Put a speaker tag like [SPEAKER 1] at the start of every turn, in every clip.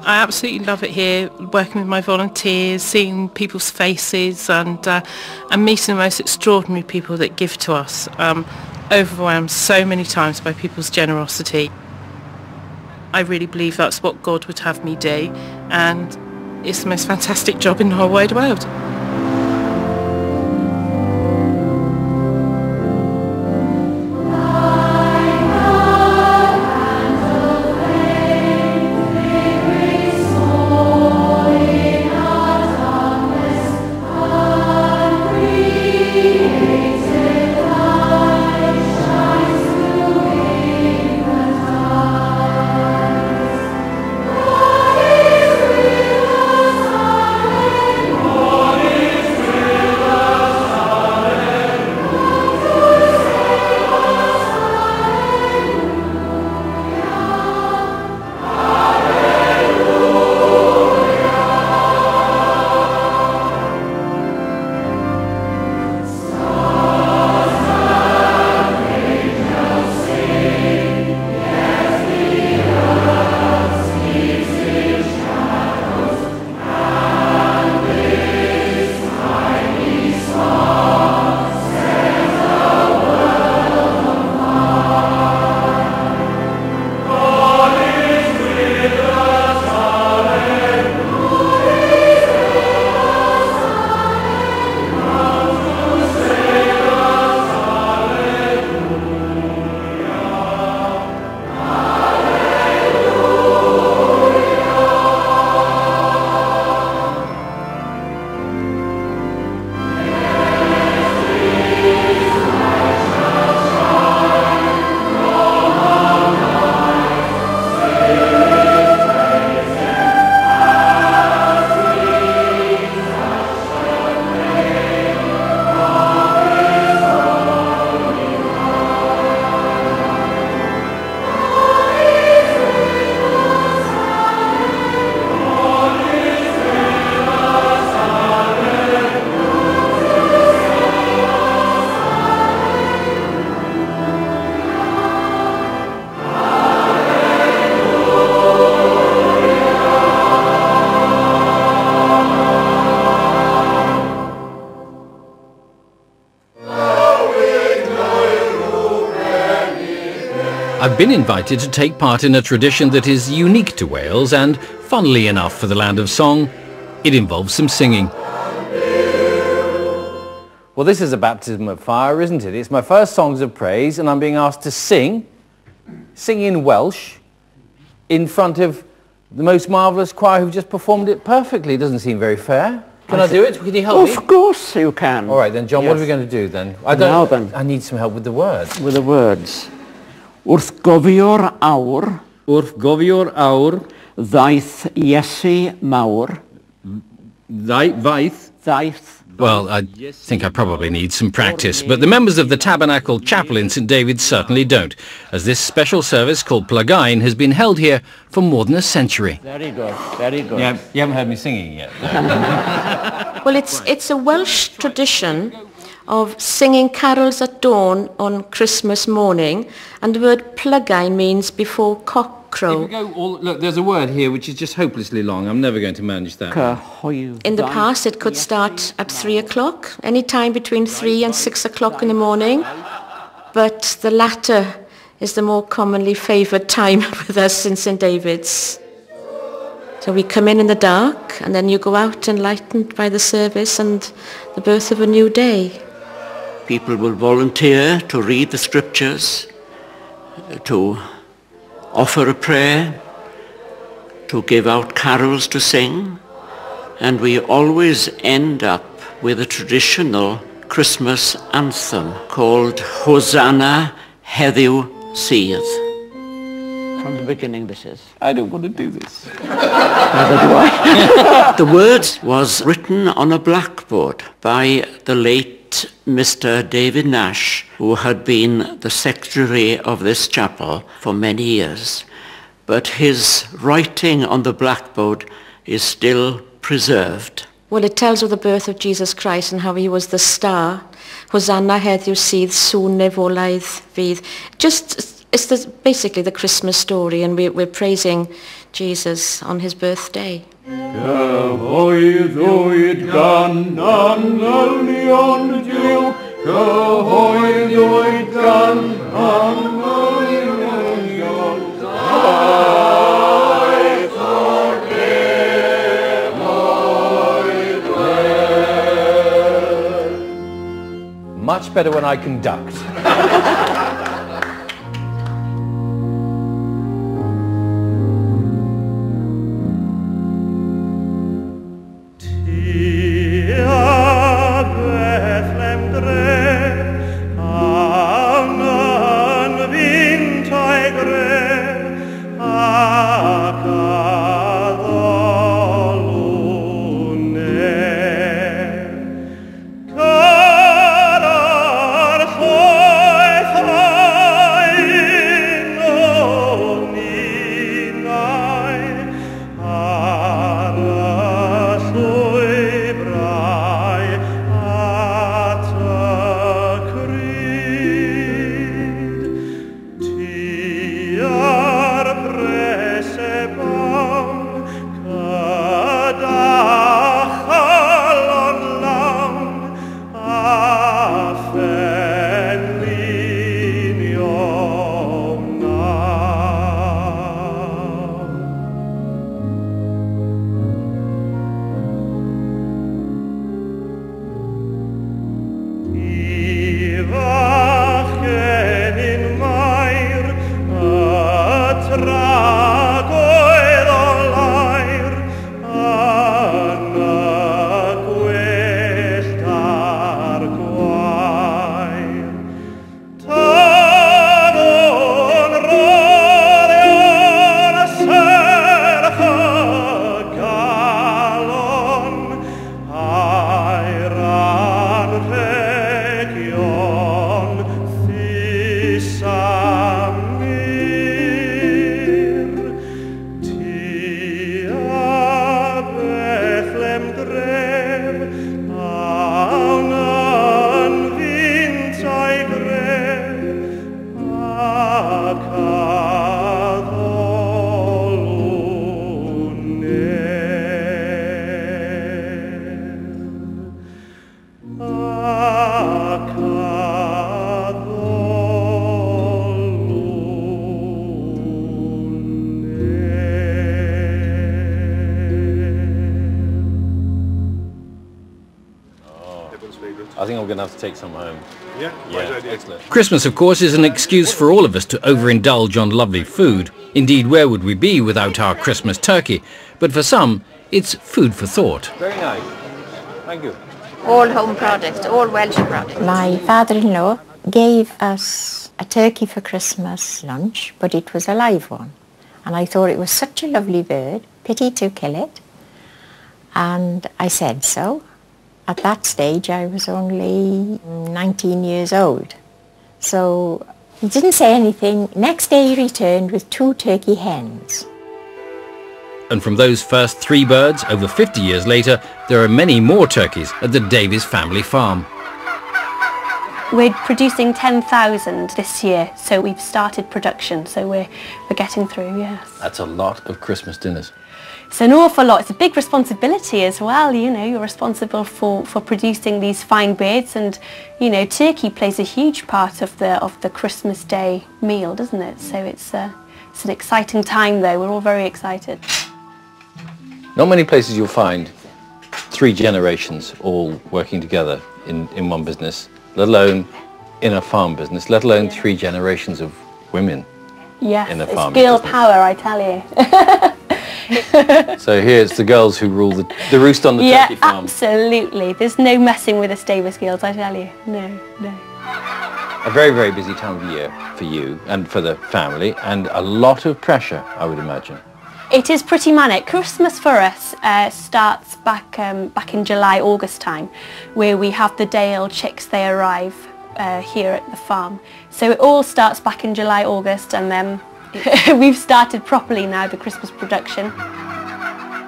[SPEAKER 1] I absolutely love it here, working with my volunteers, seeing people's faces and meeting the most extraordinary people that give to us. Overwhelmed so many times by people's generosity. I really believe that's what God would have me do, and it's the most fantastic job in the whole wide world.
[SPEAKER 2] I've been invited to take part in a tradition that is unique to Wales and, funnily enough for the land of song, it involves some singing.
[SPEAKER 3] Well, this is a baptism of fire, isn't it? It's my first songs of praise, and I'm being asked to sing in Welsh in front of the most marvellous choir who've just performed it perfectly. It doesn't seem very fair. Can I do it? Can you help me?
[SPEAKER 4] Of course you can.
[SPEAKER 3] All right then, John,
[SPEAKER 4] Yes.
[SPEAKER 3] what are we going to do then?
[SPEAKER 4] Now then.
[SPEAKER 3] I need some help with the words.
[SPEAKER 4] With the words. Wrth gofio'r awr,
[SPEAKER 2] Wrth gofio'r awr,
[SPEAKER 4] ddaeth Iesu mawr,
[SPEAKER 2] ddaeth. Well, I think I probably need some practice, but the members of the Tabernacle Chapel in St David's certainly don't, as this special service called Plygain has been held here for more than a century.
[SPEAKER 4] Very good, very good.
[SPEAKER 3] Yeah, you haven't heard me singing yet.
[SPEAKER 5] Well, it's a Welsh tradition of singing carols at dawn on Christmas morning, and the word Plygain means before cockcrow.
[SPEAKER 3] Look, there's a word here which is just hopelessly long. I'm never going to manage that.
[SPEAKER 5] In the past, it could start at 3 o'clock, any time between 3 and 6 o'clock in the morning, but the latter is the more commonly favoured time with us in St David's. So we come in the dark, and then you go out enlightened by the service and the birth of a new day.
[SPEAKER 4] People will volunteer to read the scriptures, to offer a prayer, to give out carols to sing, and we always end up with a traditional Christmas anthem called Hosanna Heddiw Sydd. From the beginning this is.
[SPEAKER 3] I don't want to do this.
[SPEAKER 4] Neither do I. The words was written on a blackboard by the late Mr. David Nash, who had been the secretary of this chapel for many years. But his writing on the blackboard is still preserved.
[SPEAKER 5] Well, it tells of the birth of Jesus Christ and how he was the star. Hosanna heddiw sydd, sŵn nefolaidd fydd. It's basically the Christmas story, and we're praising Jesus on his birthday.
[SPEAKER 6] Cyhoedd oed gan angholion Duw, cyhoedd oed gan angholion Duw, aeth o'r gref oed wer.
[SPEAKER 3] Much better when I conduct.
[SPEAKER 6] Bethlem Dref, angen wintau gref, ac addolwn Carar choeth ein o ninau, ar y llwybrau at y cryd. Tua'r presebon, gyda chalon lawn, a phenlinio mnawn. Fachgen in Mair, y tragoedd o lair, yn y gwyllt a'r gwair. Tan o'n roddion y serch y galon, a'r anrhegion Thysamir. Tua Bethlem Dref, angen wintau gref, ac addolwn ac
[SPEAKER 3] I think I'm going to have to take some home.
[SPEAKER 6] Yeah,
[SPEAKER 3] Excellent.
[SPEAKER 2] Christmas, of course, is an excuse for all of us to overindulge on lovely food. Indeed, where would we be without our Christmas turkey? But for some, it's food for thought.
[SPEAKER 3] Very nice. Thank you.
[SPEAKER 7] All home products, all Welsh products.
[SPEAKER 8] My father-in-law gave us a turkey for Christmas lunch, but it was a live one. And I thought it was such a lovely bird, pity to kill it. And I said so. At that stage, I was only 19 years old. So he didn't say anything. Next day, he returned with 2 turkey hens.
[SPEAKER 2] And from those first 3 birds, over 50 years later, there are many more turkeys at the Davies family farm.
[SPEAKER 9] We're producing 10,000 this year, so we've started production, so we're getting through, yes.
[SPEAKER 3] That's a lot of Christmas dinners.
[SPEAKER 9] It's an awful lot. It's a big responsibility as well, you know, you're responsible for producing these fine birds, and, you know, turkey plays a huge part of the Christmas Day meal, doesn't it? So it's an exciting time though, we're all very excited.
[SPEAKER 3] Not many places you'll find 3 generations all working together in one business, let alone in a farm business, let alone 3 generations of women in a farm
[SPEAKER 9] business. It's girl
[SPEAKER 3] business.
[SPEAKER 9] power, I tell you.
[SPEAKER 3] So here it's the girls who rule the roost on the turkey farm.
[SPEAKER 9] Yeah, absolutely. There's no messing with the Davies girls, I tell you. No, no.
[SPEAKER 3] A very, very busy time of year for you and for the family, and a lot of pressure, I would imagine.
[SPEAKER 9] It is pretty manic. Christmas for us starts back in July, August time, where we have the day-old chicks. They arrive here at the farm. So it all starts back in July, August, and then we've started properly now the Christmas production.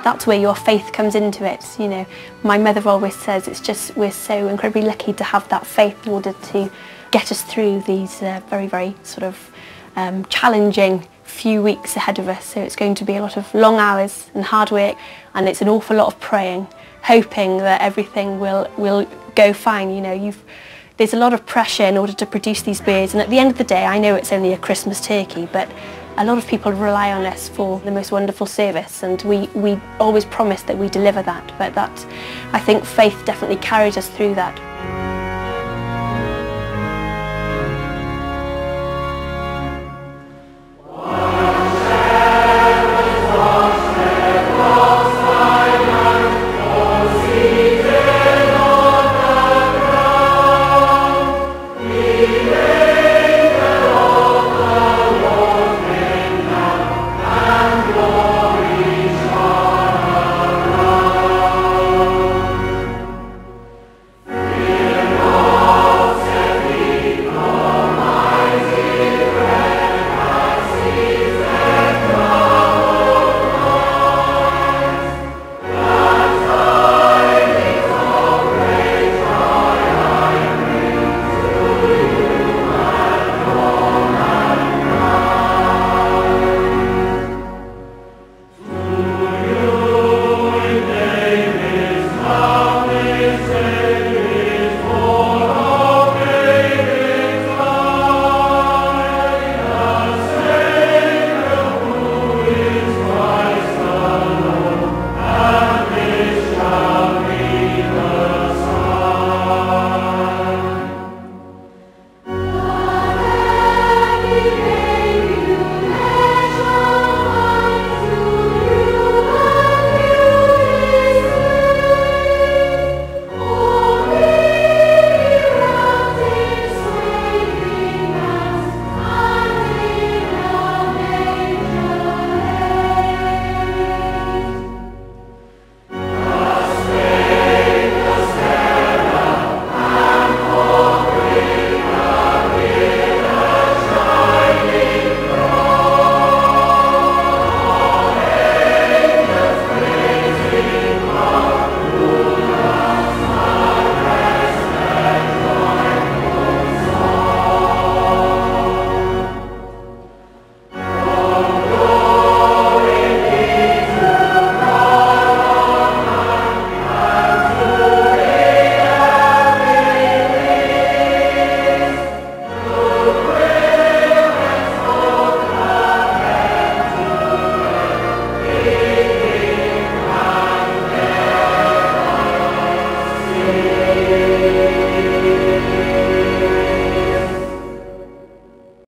[SPEAKER 9] That's where your faith comes into it. You know, my mother always says it's just we're so incredibly lucky to have that faith in order to get us through these very, very sort of challenging few weeks ahead of us, so it's going to be a lot of long hours and hard work, and it's an awful lot of praying, hoping that everything will go fine. You know, there's a lot of pressure in order to produce these birds, and at the end of the day I know it's only a Christmas turkey, but a lot of people rely on us for the most wonderful service, and we always promise that we deliver that, but that, I think faith definitely carries us through that.